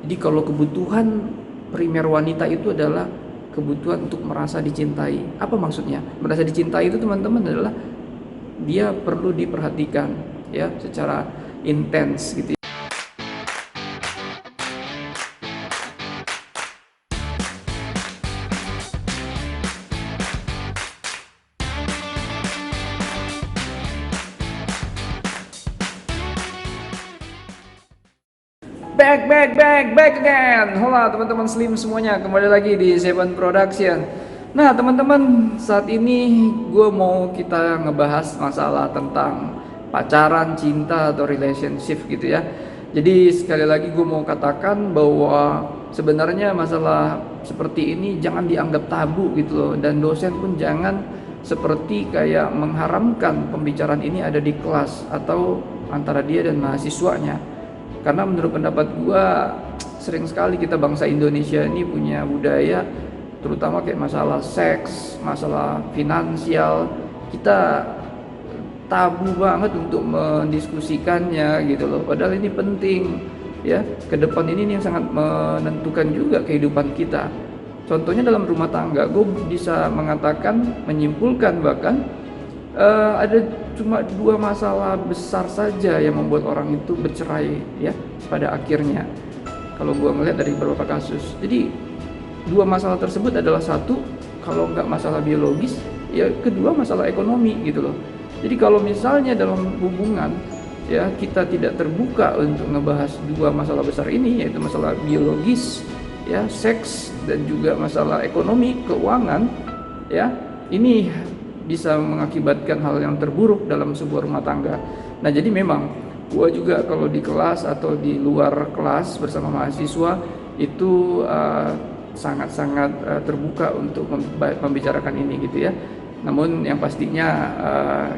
Jadi kalau kebutuhan primer wanita itu adalah kebutuhan untuk merasa dicintai. Apa maksudnya? Merasa dicintai itu teman-teman adalah dia perlu diperhatikan ya secara intens gitu. Back again. Halo teman-teman Slim semuanya, kembali lagi di Seven Production. Nah teman-teman, saat ini gue mau kita ngebahas masalah tentang pacaran, cinta atau relationship gitu ya. Jadi sekali lagi gue mau katakan bahwa sebenarnya masalah seperti ini jangan dianggap tabu gitu loh. Dan dosen pun jangan seperti kayak mengharamkan pembicaraan ini ada di kelas atau antara dia dan mahasiswanya. Karena menurut pendapat gua sering sekali kita bangsa Indonesia ini punya budaya terutama kayak masalah seks, masalah finansial, kita tabu banget untuk mendiskusikannya gitu loh. Padahal ini penting ya. Ke depan ini yang sangat menentukan juga kehidupan kita. Contohnya dalam rumah tangga, gue bisa mengatakan, menyimpulkan bahkan ada cuma dua masalah besar saja yang membuat orang itu bercerai ya pada akhirnya. Kalau gue ngelihat dari beberapa kasus, jadi dua masalah tersebut adalah satu, kalau nggak masalah biologis, ya kedua masalah ekonomi gitu loh. Jadi kalau misalnya dalam hubungan ya kita tidak terbuka untuk ngebahas dua masalah besar ini, yaitu masalah biologis ya, seks, dan juga masalah ekonomi, keuangan ya, ini bisa mengakibatkan hal yang terburuk dalam sebuah rumah tangga. Nah jadi memang gua juga kalau di kelas atau di luar kelas bersama mahasiswa itu sangat-sangat terbuka untuk membicarakan ini gitu ya. Namun yang pastinya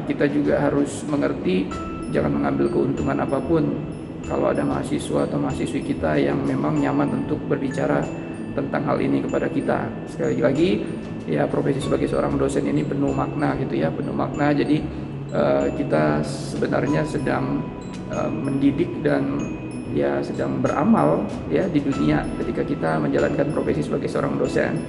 kita juga harus mengerti jangan mengambil keuntungan apapun kalau ada mahasiswa atau mahasiswi kita yang memang nyaman untuk berbicara tentang hal ini kepada kita. Sekali lagi ya, profesi sebagai seorang dosen ini penuh makna gitu ya, penuh makna. Jadi kita sebenarnya sedang mendidik dan ya sedang beramal ya di dunia ketika kita menjalankan profesi sebagai seorang dosen.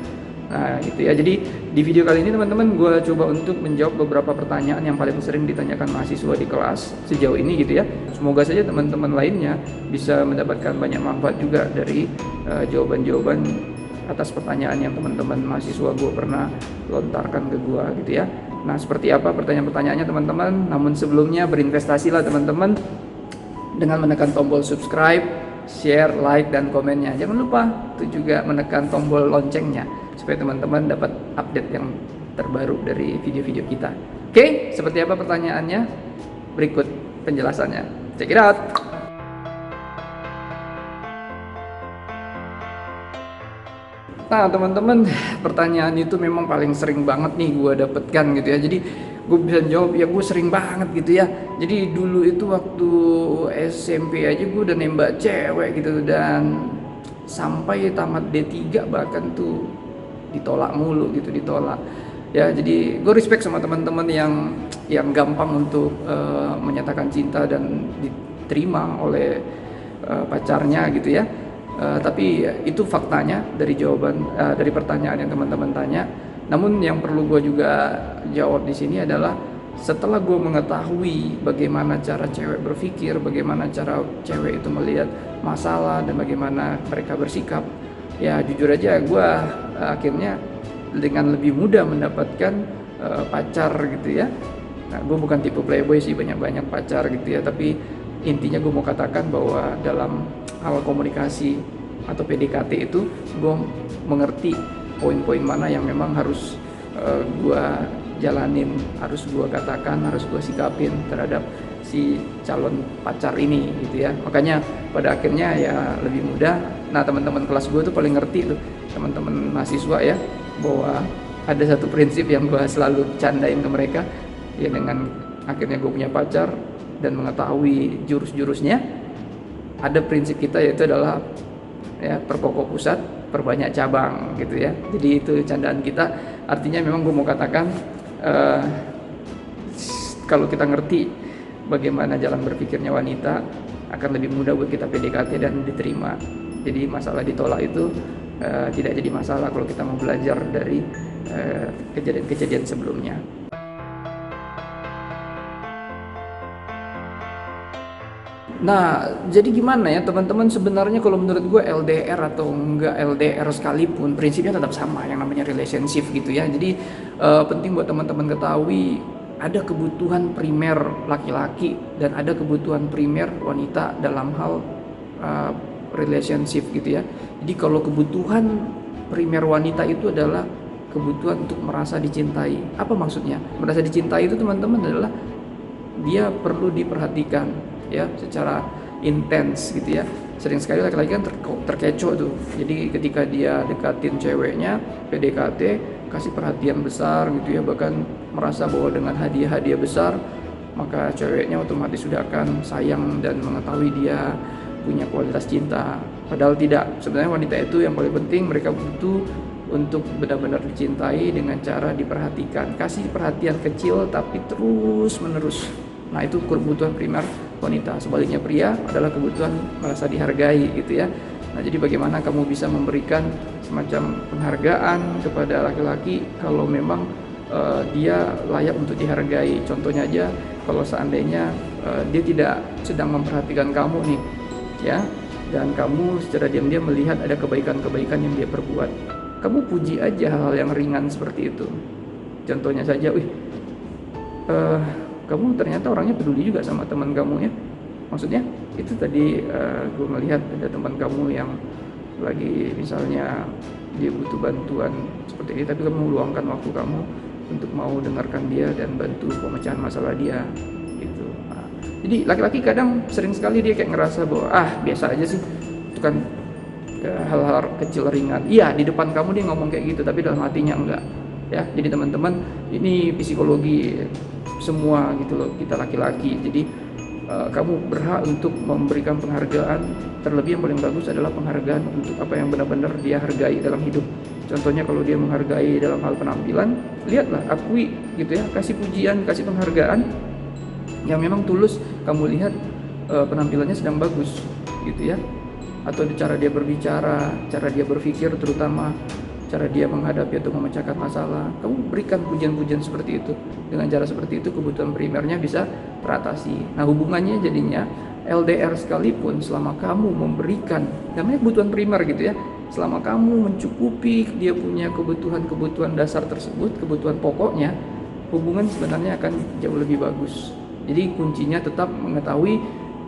Nah gitu ya, jadi di video kali ini teman-teman gue coba untuk menjawab beberapa pertanyaan yang paling sering ditanyakan mahasiswa di kelas sejauh ini gitu ya. Semoga saja teman-teman lainnya bisa mendapatkan banyak manfaat juga dari jawaban-jawaban atas pertanyaan yang teman-teman mahasiswa gue pernah lontarkan ke gue gitu ya. Nah seperti apa pertanyaan-pertanyaannya teman-teman. Namun sebelumnya berinvestasilah teman-teman dengan menekan tombol subscribe, share, like, dan komennya. Jangan lupa itu juga menekan tombol loncengnya supaya teman-teman dapat update yang terbaru dari video-video kita. Oke, seperti apa pertanyaannya? Berikut penjelasannya. Check it out. Nah teman-teman, pertanyaan itu memang paling sering banget nih gue dapetkan gitu ya. Jadi gue bisa jawab ya, gue sering banget gitu ya. Jadi dulu itu waktu SMP aja gue udah nembak cewek gitu, dan sampai tamat D3 bahkan tuh ditolak mulu gitu, ditolak ya. Jadi gue respect sama teman-teman yang gampang untuk menyatakan cinta dan diterima oleh pacarnya gitu ya. Tapi itu faktanya dari jawaban dari pertanyaan yang teman-teman tanya. Namun yang perlu gue juga jawab di sini adalah setelah gue mengetahui bagaimana cara cewek berpikir, bagaimana cara cewek itu melihat masalah, dan bagaimana mereka bersikap, ya jujur aja gue akhirnya dengan lebih mudah mendapatkan pacar gitu ya. Nah gue bukan tipe playboy sih banyak-banyak pacar gitu ya, tapi intinya gue mau katakan bahwa dalam hal komunikasi atau PDKT itu gue mengerti poin-poin mana yang memang harus gue jalanin, harus gue katakan, harus gue sikapin terhadap si calon pacar ini gitu ya. Makanya pada akhirnya ya lebih mudah. Nah teman-teman kelas gue tuh paling ngerti tuh, teman-teman mahasiswa ya, bahwa ada satu prinsip yang gue selalu candain ke mereka ya. Dengan akhirnya gue punya pacar dan mengetahui jurus-jurusnya, ada prinsip kita yaitu adalah ya, perkokoh pusat, perbanyak cabang gitu ya. Jadi itu candaan kita. Artinya memang gue mau katakan kalau kita ngerti bagaimana jalan berpikirnya wanita, akan lebih mudah buat kita PDKT dan diterima. Jadi masalah ditolak itu tidak jadi masalah kalau kita mau belajar dari kejadian-kejadian sebelumnya. Nah, jadi gimana ya teman-teman, sebenarnya kalau menurut gue LDR atau enggak LDR sekalipun prinsipnya tetap sama, yang namanya relationship gitu ya. Jadi penting buat teman-teman ketahui ada kebutuhan primer laki-laki dan ada kebutuhan primer wanita dalam hal relationship gitu ya. Jadi kalau kebutuhan primer wanita itu adalah kebutuhan untuk merasa dicintai. Apa maksudnya? Merasa dicintai itu teman-teman adalah dia perlu diperhatikan ya secara intens gitu ya. Sering sekali laki-laki kan terkecoh tuh. Jadi ketika dia dekatin ceweknya, PDKT, kasih perhatian besar gitu ya, bahkan merasa bahwa dengan hadiah-hadiah besar maka ceweknya otomatis sudah akan sayang dan mengetahui dia punya kualitas cinta. Padahal tidak. Sebenarnya wanita itu yang paling penting, mereka butuh untuk benar-benar dicintai dengan cara diperhatikan. Kasih perhatian kecil tapi terus menerus. Nah, itu kebutuhan primer wanita. Sebaliknya pria adalah kebutuhan merasa dihargai gitu ya. Nah, jadi bagaimana kamu bisa memberikan semacam penghargaan kepada laki-laki kalau memang dia layak untuk dihargai. Contohnya aja, kalau seandainya dia tidak sedang memperhatikan kamu nih ya, dan kamu secara diam-diam melihat ada kebaikan-kebaikan yang dia perbuat, kamu puji aja hal-hal yang ringan seperti itu. Contohnya saja, kamu ternyata orangnya peduli juga sama teman kamu ya. Maksudnya itu tadi gue melihat ada teman kamu yang lagi misalnya dia butuh bantuan seperti ini, tapi kamu meluangkan waktu kamu untuk mau dengarkan dia dan bantu pemecahan masalah dia gitu. Nah, jadi laki-laki kadang sering sekali dia kayak ngerasa bahwa biasa aja sih, itu kan hal-hal kecil ringan. Iya, di depan kamu dia ngomong kayak gitu, tapi dalam hatinya enggak ya. Jadi teman-teman, ini psikologi semua gitu loh, kita laki-laki. Jadi kamu berhak untuk memberikan penghargaan. Terlebih yang paling bagus adalah penghargaan untuk apa yang benar-benar dia hargai dalam hidup. Contohnya kalau dia menghargai dalam hal penampilan, lihatlah, akui gitu ya, kasih pujian, kasih penghargaan yang memang tulus. Kamu lihat penampilannya sedang bagus gitu ya, atau cara dia berbicara, cara dia berpikir, terutama cara dia menghadapi atau memecahkan masalah. Kamu berikan pujian-pujian seperti itu. Dengan cara seperti itu kebutuhan primernya bisa teratasi. Nah, hubungannya jadinya LDR sekalipun, selama kamu memberikan, namanya kebutuhan primer gitu ya, selama kamu mencukupi dia punya kebutuhan-kebutuhan dasar tersebut, kebutuhan pokoknya, hubungan sebenarnya akan jauh lebih bagus. Jadi kuncinya tetap mengetahui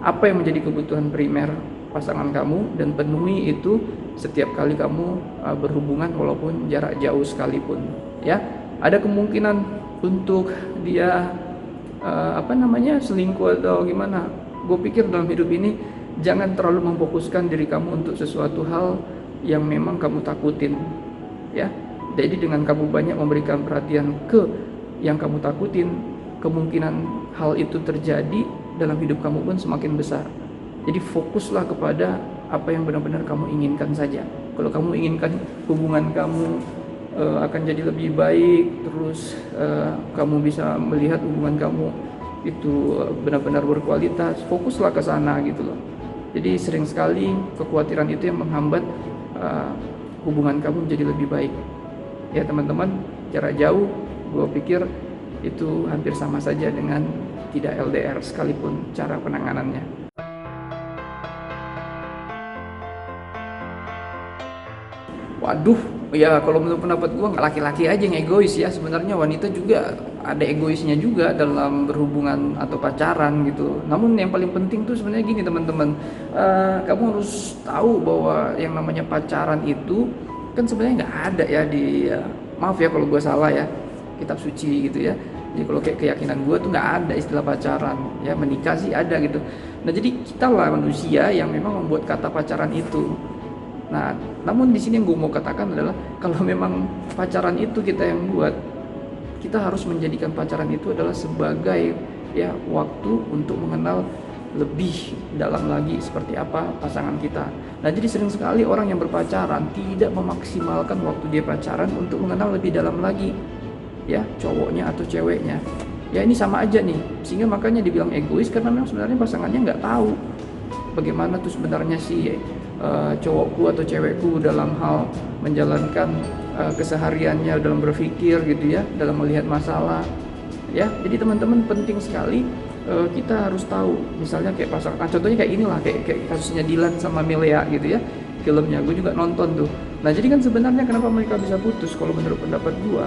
apa yang menjadi kebutuhan primer pasangan kamu dan penuhi itu setiap kali kamu berhubungan walaupun jarak jauh sekalipun ya. Ada kemungkinan untuk dia selingkuh atau gimana. Gue pikir dalam hidup ini jangan terlalu memfokuskan diri kamu untuk sesuatu hal yang memang kamu takutin ya. Jadi dengan kamu banyak memberikan perhatian ke yang kamu takutin, kemungkinan hal itu terjadi dalam hidup kamu pun semakin besar. Jadi fokuslah kepada apa yang benar-benar kamu inginkan saja. Kalau kamu inginkan hubungan kamu akan jadi lebih baik, terus kamu bisa melihat hubungan kamu itu benar-benar berkualitas, fokuslah ke sana gitu loh. Jadi sering sekali kekhawatiran itu yang menghambat hubungan kamu menjadi lebih baik. Ya teman-teman, jarak jauh gue pikir itu hampir sama saja dengan tidak LDR sekalipun cara penanganannya. Waduh, ya kalau menurut pendapat gue laki-laki aja yang egois ya. Sebenarnya wanita juga ada egoisnya juga dalam berhubungan atau pacaran gitu. Namun yang paling penting tuh sebenarnya gini teman-teman, kamu harus tahu bahwa yang namanya pacaran itu kan sebenarnya nggak ada ya di maaf ya kalau gue salah ya, kitab suci gitu ya. Jadi kalau kayak keyakinan gue tuh nggak ada istilah pacaran ya, menikah sih ada gitu. Nah jadi kita lah manusia yang memang membuat kata pacaran itu. Nah, namun di sini yang gue mau katakan adalah kalau memang pacaran itu kita yang buat, kita harus menjadikan pacaran itu adalah sebagai ya waktu untuk mengenal lebih dalam lagi seperti apa pasangan kita. Nah, jadi sering sekali orang yang berpacaran tidak memaksimalkan waktu dia pacaran untuk mengenal lebih dalam lagi ya cowoknya atau ceweknya. Ya ini sama aja nih, sehingga makanya dibilang egois karena memang sebenarnya pasangannya nggak tahu bagaimana tuh sebenarnya sih cowokku atau cewekku dalam hal menjalankan kesehariannya, dalam berpikir gitu ya, dalam melihat masalah ya. Jadi teman-teman penting sekali kita harus tahu, misalnya kayak pasangan, contohnya kayak inilah, kayak kasusnya Dilan sama Milea gitu ya, filmnya gue juga nonton tuh. Nah jadi kan sebenarnya kenapa mereka bisa putus, kalau menurut pendapat gue,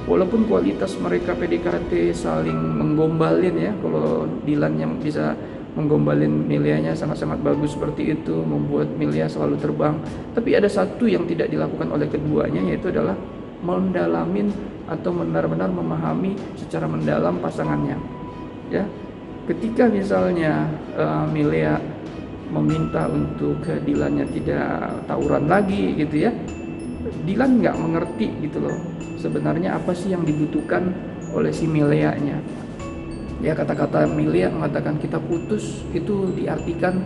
walaupun kualitas mereka PDKT saling menggombalin ya, kalau Dilan yang bisa menggombalin Mileanya sangat-sangat bagus seperti itu, membuat Milea selalu terbang. Tapi ada satu yang tidak dilakukan oleh keduanya, yaitu adalah mendalamin atau benar-benar memahami secara mendalam pasangannya. Ya, ketika misalnya Milea meminta untuk Dilannya tidak tawuran lagi gitu ya, Dilan nggak mengerti gitu loh, sebenarnya apa sih yang dibutuhkan oleh si Mileanya. Ya, kata-kata Milea mengatakan kita putus itu diartikan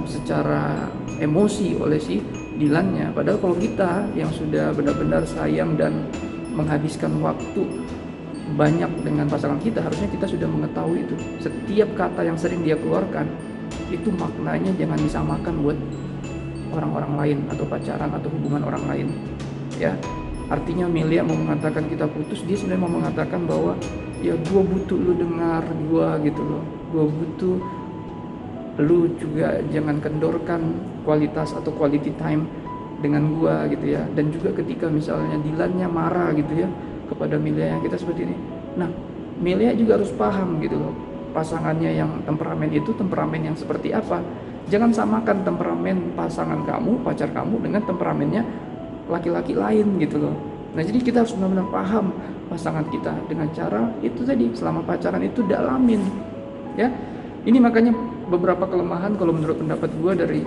secara emosi oleh si Dilannya. Padahal kalau kita yang sudah benar-benar sayang dan menghabiskan waktu banyak dengan pasangan kita, harusnya kita sudah mengetahui itu. Setiap kata yang sering dia keluarkan itu maknanya jangan disamakan buat orang-orang lain atau pacaran atau hubungan orang lain. Ya, artinya Milea mau mengatakan kita putus, dia sebenarnya mau mengatakan bahwa ya gue butuh lu dengar gue gitu loh, gue butuh lu juga jangan kendorkan kualitas atau quality time dengan gue gitu ya. Dan juga ketika misalnya Dilannya marah gitu ya kepada Milea yang kita seperti ini, nah Milea juga harus paham gitu loh, pasangannya yang temperamen itu temperamen yang seperti apa. Jangan samakan temperamen pasangan kamu, pacar kamu dengan temperamennya laki-laki lain gitu loh. Nah jadi kita harus benar-benar paham pasangan kita dengan cara itu tadi, selama pacaran itu dalamin ya. Ini makanya beberapa kelemahan kalau menurut pendapat gue dari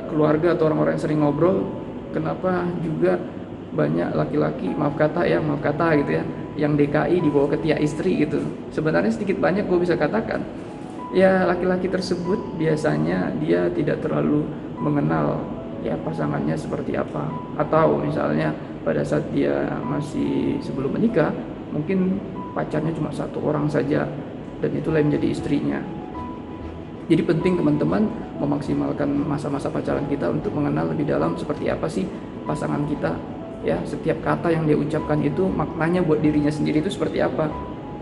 keluarga atau orang-orang yang sering ngobrol, kenapa juga banyak laki-laki, maaf kata gitu ya, yang DKI dibawa ke tiap istri gitu. Sebenarnya sedikit banyak gue bisa katakan ya, laki-laki tersebut biasanya dia tidak terlalu mengenal ya pasangannya seperti apa, atau misalnya pada saat dia masih sebelum menikah mungkin pacarnya cuma satu orang saja dan itulah yang menjadi istrinya. Jadi penting teman-teman memaksimalkan masa-masa pacaran kita untuk mengenal lebih dalam seperti apa sih pasangan kita ya. Setiap kata yang dia ucapkan itu maknanya buat dirinya sendiri itu seperti apa.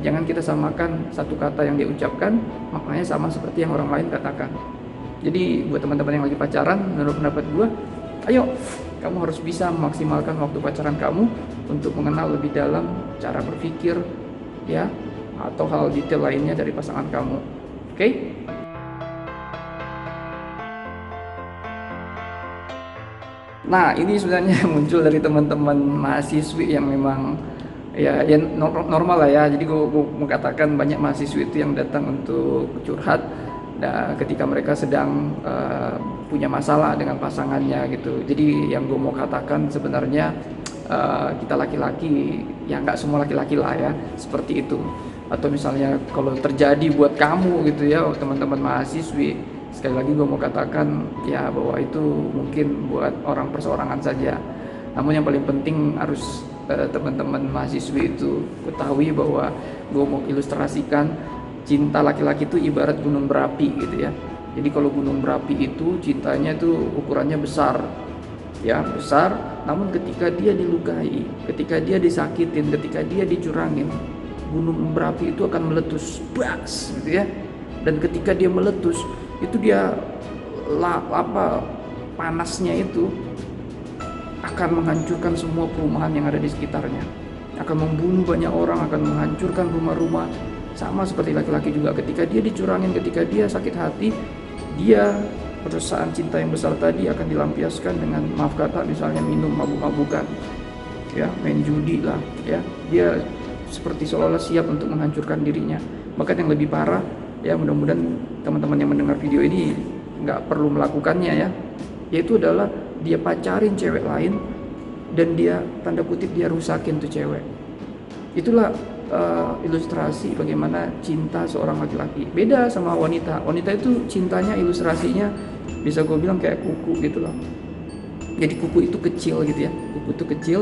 Jangan kita samakan satu kata yang dia ucapkan maknanya sama seperti yang orang lain katakan. Jadi buat teman-teman yang lagi pacaran, menurut pendapat gue, ayo kamu harus bisa memaksimalkan waktu pacaran kamu untuk mengenal lebih dalam cara berpikir ya, atau hal detail lainnya dari pasangan kamu. Oke? Nah ini sebenarnya muncul dari teman-teman mahasiswi yang memang ya normal lah ya. Jadi gue mau katakan banyak mahasiswi itu yang datang untuk curhat ketika mereka sedang punya masalah dengan pasangannya gitu. Jadi yang gue mau katakan sebenarnya kita laki-laki, ya nggak semua laki-laki lah ya seperti itu. Atau misalnya kalau terjadi buat kamu gitu ya, teman-teman mahasiswi, sekali lagi gue mau katakan ya bahwa itu mungkin buat orang perseorangan saja. Namun yang paling penting harus teman-teman mahasiswi itu ketahui bahwa gue mau ilustrasikan cinta laki-laki itu ibarat gunung berapi gitu ya. Jadi kalau gunung berapi itu cintanya tuh ukurannya besar ya, besar. Namun ketika dia dilukai, ketika dia disakitin, ketika dia dicurangin, gunung berapi itu akan meletus, bas gitu ya. Dan ketika dia meletus itu dia panasnya itu akan menghancurkan semua perumahan yang ada di sekitarnya, akan membunuh banyak orang, akan menghancurkan rumah-rumah. Sama seperti laki-laki juga, ketika dia dicurangin, ketika dia sakit hati, dia perasaan cinta yang besar tadi akan dilampiaskan dengan, maaf kata, misalnya minum mabuk-mabukan ya, main judi lah ya. Dia seperti seolah-olah siap untuk menghancurkan dirinya. Bahkan yang lebih parah ya, mudah-mudahan teman-teman yang mendengar video ini nggak perlu melakukannya ya, yaitu adalah dia pacarin cewek lain dan dia tanda kutip dia rusakin tuh cewek. Itulah ilustrasi bagaimana cinta seorang laki-laki. Beda sama wanita. Wanita itu cintanya ilustrasinya bisa gue bilang kayak kuku gitu loh. Jadi kuku itu kecil gitu ya. Kuku itu kecil,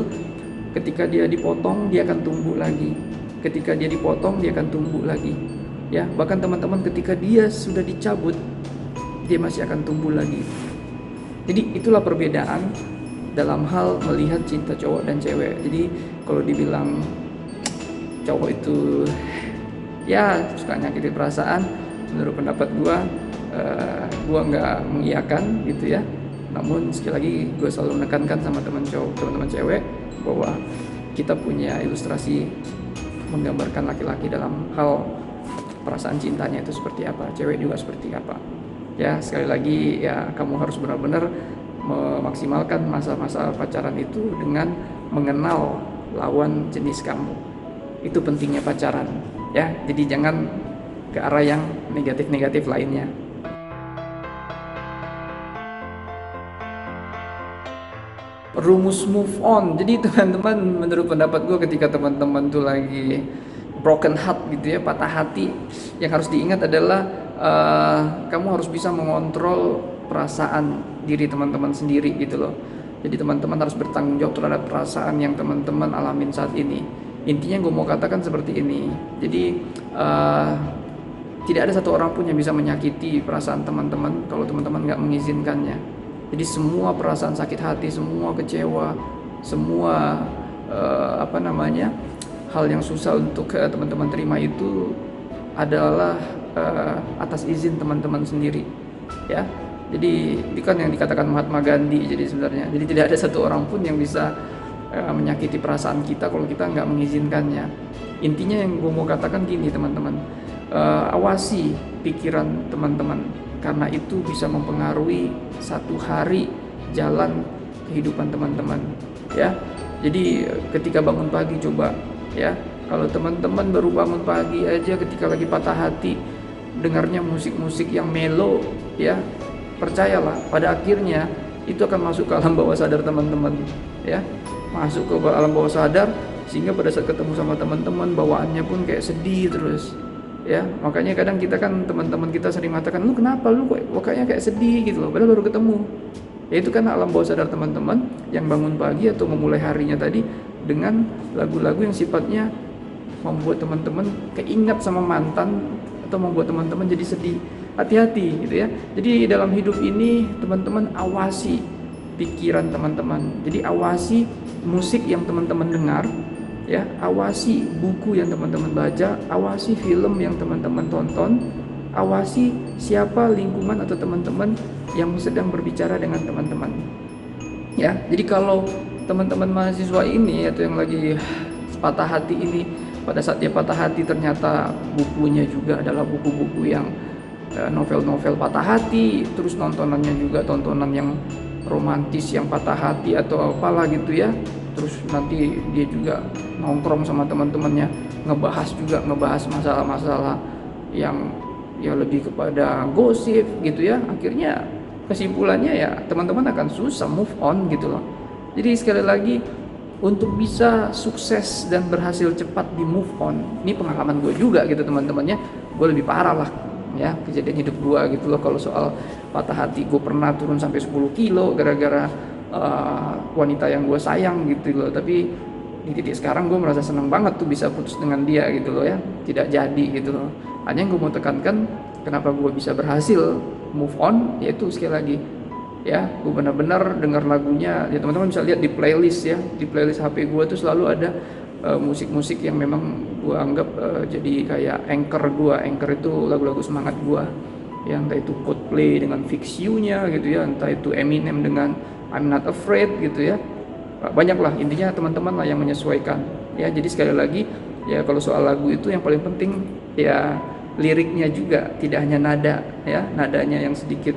ketika dia dipotong dia akan tumbuh lagi. Ketika dia dipotong dia akan tumbuh lagi. Ya, bahkan teman-teman ketika dia sudah dicabut dia masih akan tumbuh lagi. Jadi itulah perbedaan dalam hal melihat cinta cowok dan cewek. Jadi kalau dibilang cowok itu ya suka nyakitin perasaan, menurut pendapat gua nggak mengiyakan gitu ya. Namun sekali lagi gue selalu menekankan sama teman-teman cewek bahwa kita punya ilustrasi menggambarkan laki-laki dalam hal perasaan cintanya itu seperti apa, cewek juga seperti apa. Ya sekali lagi ya kamu harus benar-benar memaksimalkan masa-masa pacaran itu dengan mengenal lawan jenis kamu. Itu pentingnya pacaran ya. Jadi jangan ke arah yang negatif-negatif lainnya. Rumus move on. Jadi teman-teman, menurut pendapat gue ketika teman-teman tuh lagi broken heart gitu ya, patah hati, yang harus diingat adalah kamu harus bisa mengontrol perasaan diri teman-teman sendiri gitu loh. Jadi teman-teman harus bertanggung jawab terhadap perasaan yang teman-teman alamin saat ini. Intinya gue mau katakan seperti ini. Jadi tidak ada satu orang pun yang bisa menyakiti perasaan teman-teman kalau teman-teman nggak mengizinkannya. Jadi semua perasaan sakit hati, semua kecewa, semua hal yang susah untuk teman-teman terima itu adalah atas izin teman-teman sendiri, ya. Jadi itu kan yang dikatakan Mahatma Gandhi. Jadi sebenarnya, jadi tidak ada satu orang pun yang bisa menyakiti perasaan kita kalau kita nggak mengizinkannya. Intinya yang gue mau katakan gini teman-teman, awasi pikiran teman-teman, karena itu bisa mempengaruhi satu hari jalan kehidupan teman-teman ya. Jadi ketika bangun pagi coba ya, kalau teman-teman baru bangun pagi aja ketika lagi patah hati dengarnya musik-musik yang mellow ya, percayalah pada akhirnya itu akan masuk ke alam bawah sadar teman-teman ya, masuk ke alam bawah sadar, sehingga pada saat ketemu sama teman-teman bawaannya pun kayak sedih terus ya. Makanya kadang kita kan, teman-teman kita sering mengatakan, lu kenapa lu kok kayaknya kayak sedih gitu loh, padahal baru ketemu. Ya itu karena alam bawah sadar teman-teman yang bangun pagi atau memulai harinya tadi dengan lagu-lagu yang sifatnya membuat teman-teman keingat sama mantan atau membuat teman-teman jadi sedih. Hati-hati gitu ya. Jadi dalam hidup ini teman-teman awasi pikiran teman-teman. Jadi awasi musik yang teman-teman dengar ya, awasi buku yang teman-teman baca, awasi film yang teman-teman tonton, awasi siapa lingkungan atau teman-teman yang sedang berbicara dengan teman-teman ya. Jadi kalau teman-teman mahasiswa ini atau yang lagi patah hati ini, pada saat dia patah hati ternyata bukunya juga adalah buku-buku yang novel-novel patah hati, terus nontonannya juga tontonan yang romantis yang patah hati atau apalah gitu ya, terus nanti dia juga nongkrong sama teman-temannya ngebahas masalah-masalah yang ya lebih kepada gosip gitu ya, akhirnya kesimpulannya ya teman-teman akan susah move on gitu loh. Jadi sekali lagi, untuk bisa sukses dan berhasil cepat di move on, ini pengalaman gue juga gitu teman-temannya, gue lebih parah lah ya kejadian hidup gue gitu loh. Kalau soal patah hati, gue pernah turun sampai 10 kilo gara-gara wanita yang gue sayang gitu loh. Tapi di titik sekarang gue merasa senang banget tuh bisa putus dengan dia gitu loh ya, tidak jadi gitu loh. Hanya yang gue mau tekankan, kenapa gue bisa berhasil move on, yaitu sekali lagi ya, gue benar-benar dengar lagunya ya. Teman-teman bisa lihat di playlist ya, di playlist HP gue tuh selalu ada musik-musik yang memang gue anggap jadi kayak anchor gue. Anchor itu lagu-lagu semangat gue ya, entah itu Coldplay dengan Fix You-nya gitu ya, entah itu Eminem dengan I'm Not Afraid gitu ya. Banyak lah, intinya teman-teman lah yang menyesuaikan ya. Jadi sekali lagi ya, kalau soal lagu itu yang paling penting ya liriknya juga, tidak hanya nada ya, nadanya yang sedikit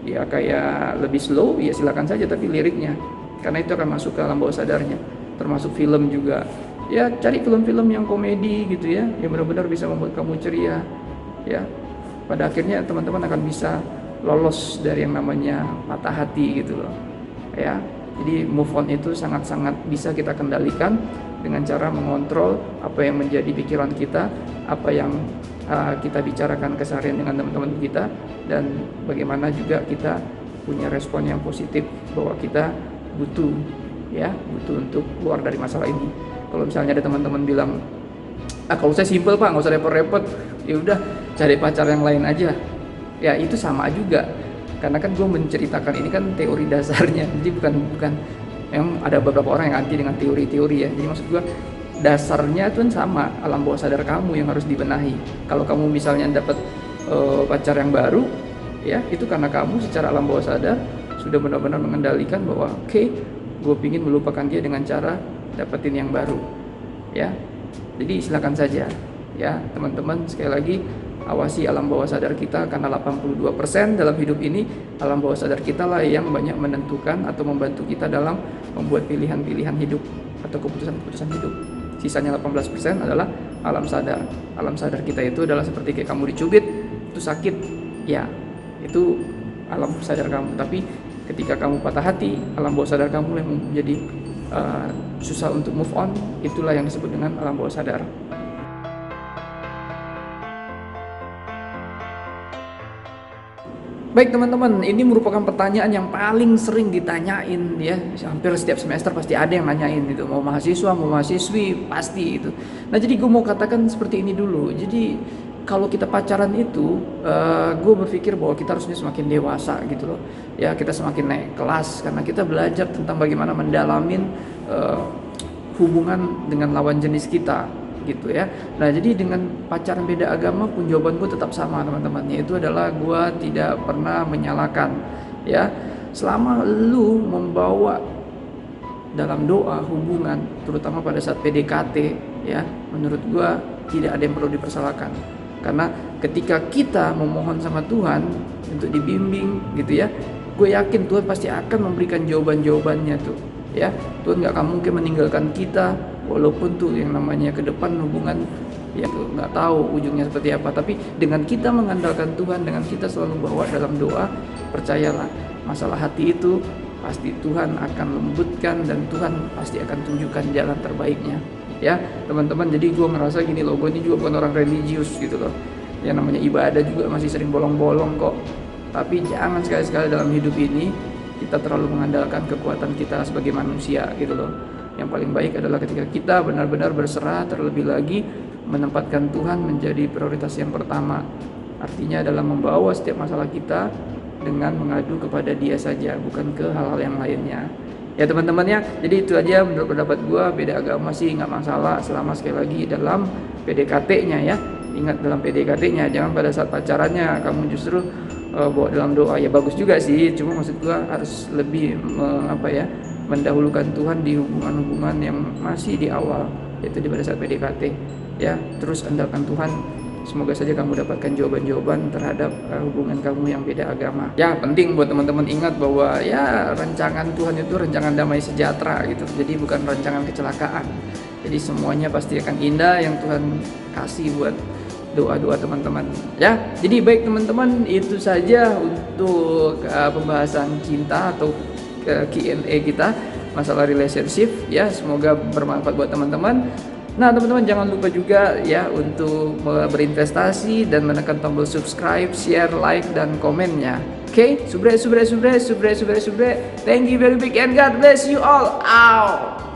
ya kayak lebih slow ya silakan saja, tapi liriknya, karena itu akan masuk ke alam bawah sadarnya. Termasuk film juga ya, cari film-film yang komedi gitu ya, yang benar-benar bisa membuat kamu ceria ya. Pada akhirnya teman-teman akan bisa lolos dari yang namanya patah hati gitu loh ya. Jadi move on itu sangat-sangat bisa kita kendalikan dengan cara mengontrol apa yang menjadi pikiran kita, apa yang kita bicarakan keseharian dengan teman-teman kita, dan bagaimana juga kita punya respon yang positif bahwa kita butuh untuk keluar dari masalah ini. Kalau misalnya ada teman-teman bilang, kalau saya simpel pak, nggak usah repot-repot, ya udah cari pacar yang lain aja, ya itu sama juga. Karena kan gue menceritakan ini kan teori dasarnya, jadi bukan yang ada beberapa orang yang anti dengan teori-teori ya. Jadi maksud gue dasarnya itu kan sama, alam bawah sadar kamu yang harus dibenahi. Kalau kamu misalnya dapat pacar yang baru, ya itu karena kamu secara alam bawah sadar sudah benar-benar mengendalikan bahwa oke, gue pingin melupakan dia dengan cara dapetin yang baru, ya. Jadi silakan saja, ya teman-teman. Sekali lagi, awasi alam bawah sadar kita, karena 82% dalam hidup ini alam bawah sadar kita lah yang banyak menentukan atau membantu kita dalam membuat pilihan-pilihan hidup atau keputusan-keputusan hidup. Sisanya 18% adalah alam sadar. Alam sadar kita itu adalah seperti kayak kamu dicubit, itu sakit, ya itu alam sadar kamu. Tapi ketika kamu patah hati, alam bawah sadar kamu yang menjadi susah untuk move on, itulah yang disebut dengan alam bawah sadar. Baik teman-teman, ini merupakan pertanyaan yang paling sering ditanyain ya. Hampir setiap semester pasti ada yang nanyain itu, mau mahasiswa, mau mahasiswi, pasti itu. Nah jadi gue mau katakan seperti ini dulu. Jadi kalau kita pacaran itu, gue berpikir bahwa kita harusnya semakin dewasa gitu loh. Ya kita semakin naik kelas karena kita belajar tentang bagaimana mendalamin hubungan dengan lawan jenis kita gitu ya. Nah jadi dengan pacaran beda agama pun jawaban gue tetap sama teman-teman, yaitu adalah gue tidak pernah menyalahkan ya. Selama lu membawa dalam doa hubungan, terutama pada saat PDKT ya, menurut gue tidak ada yang perlu dipersalahkan. Karena ketika kita memohon sama Tuhan untuk dibimbing gitu ya, gue yakin Tuhan pasti akan memberikan jawaban-jawabannya tuh ya. Tuhan gak akan mungkin meninggalkan kita, walaupun tuh yang namanya ke depan hubungan ya tuh nggak tahu ujungnya seperti apa. Tapi dengan kita mengandalkan Tuhan, dengan kita selalu bawa dalam doa, percayalah masalah hati itu pasti Tuhan akan lembutkan dan Tuhan pasti akan tunjukkan jalan terbaiknya ya teman-teman. Jadi gue ngerasa gini loh, gue ini juga bukan orang religius gitu loh ya, namanya ibadah juga masih sering bolong-bolong kok. Tapi jangan sekali-sekali dalam hidup ini kita terlalu mengandalkan kekuatan kita sebagai manusia gitu loh. Yang paling baik adalah ketika kita benar-benar berserah, terlebih lagi menempatkan Tuhan menjadi prioritas yang pertama. Artinya dalam membawa setiap masalah kita dengan mengadu kepada Dia saja, bukan ke hal-hal yang lainnya. Ya teman-teman ya, jadi itu aja menurut pendapat gue. Beda agama sih nggak masalah selama sekali lagi dalam PDKT-nya ya. Ingat dalam PDKT-nya, jangan pada saat pacarannya kamu justru bawa dalam doa. Ya bagus juga sih, cuma maksud gue harus lebih mendahulukan Tuhan di hubungan-hubungan yang masih di awal, yaitu di pada saat PDKT ya. Terus andalkan Tuhan, semoga saja kamu dapatkan jawaban-jawaban terhadap hubungan kamu yang beda agama. Ya penting buat teman-teman ingat bahwa ya rancangan Tuhan itu rancangan damai sejahtera gitu, jadi bukan rancangan kecelakaan. Jadi semuanya pasti akan indah yang Tuhan kasih buat doa-doa teman-teman ya. Jadi baik teman-teman, itu saja untuk pembahasan cinta atau Q&A kita masalah relationship ya. Semoga bermanfaat buat teman-teman. Nah teman-teman jangan lupa juga ya untuk berinvestasi dan menekan tombol subscribe, share, like dan komennya. Oke, subre. Thank you very big and God bless you all. Ow.